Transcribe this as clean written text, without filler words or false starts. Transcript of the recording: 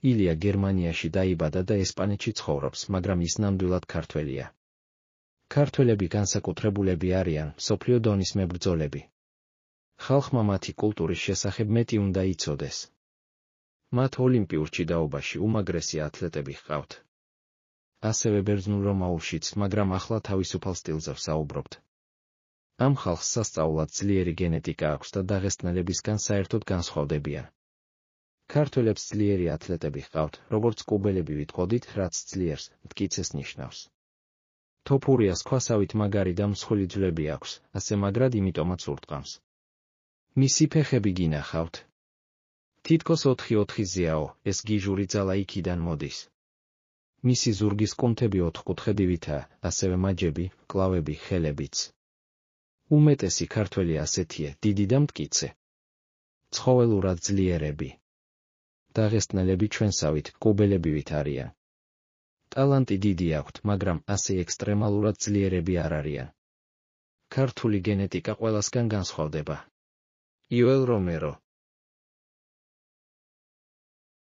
ილია გერმანიაში დაიბადა და ესპანეთში ცხოვრობს, მაგრამ ის ნამდვილად ქართველია. ქართველები განსაკუთრებულები არიან, მსოფლიო დონის მებრძოლები. ხალხმა მათი კულტურის შესახებ მეტი უნდა იცოდეს. მათ ოლიმპიურ ჭიდაობაში უმაგრესი ათლეტები ჰყავთ. ასევე ბერძნულ რომაულშიც, მაგრამ ახლა თავისუფალ სტილზე ვსაუბრობთ. ამ ხალხს სასწაულად ძლიერი გენეტიკა აქვს და დაღესტნელებისგან საერთოდ განსხვავდებიან. ქართველებს ძლიერი ათლეტები ჰყავთ, როგორც კუბელები ვიტყოდით, რაც ძლიერს, მტკიცეს ნიშნავს. თოფურიას ქვასავით მაგარი და მსხვილი ძვლები აქვს, ასე მაგრად იმიტომაც ურტყამს. მისი ფეხები გინახავთ. თითქოს 4-4 ზიაო, ეს გიჟური ძალა იქიდან მოდის. მისი ზურგის კუნთები 4-კუთხედივითაა, ასევე მაჯები, მკლავები, ხელებიც. უმეტესი ქართველი ასეთია, დიდი და მტკიცე. ცხოველურად ძლიერები. დაღესტნელები ჩვენსავით, კუბელებივით არიან. ტალანტი დიდი აქვთ, მაგრამ ასე ექსტრემალურად ძლიერები არ არიან. ქართული გენეტიკა ყველასგან განსხვავდება. იოელ რომერო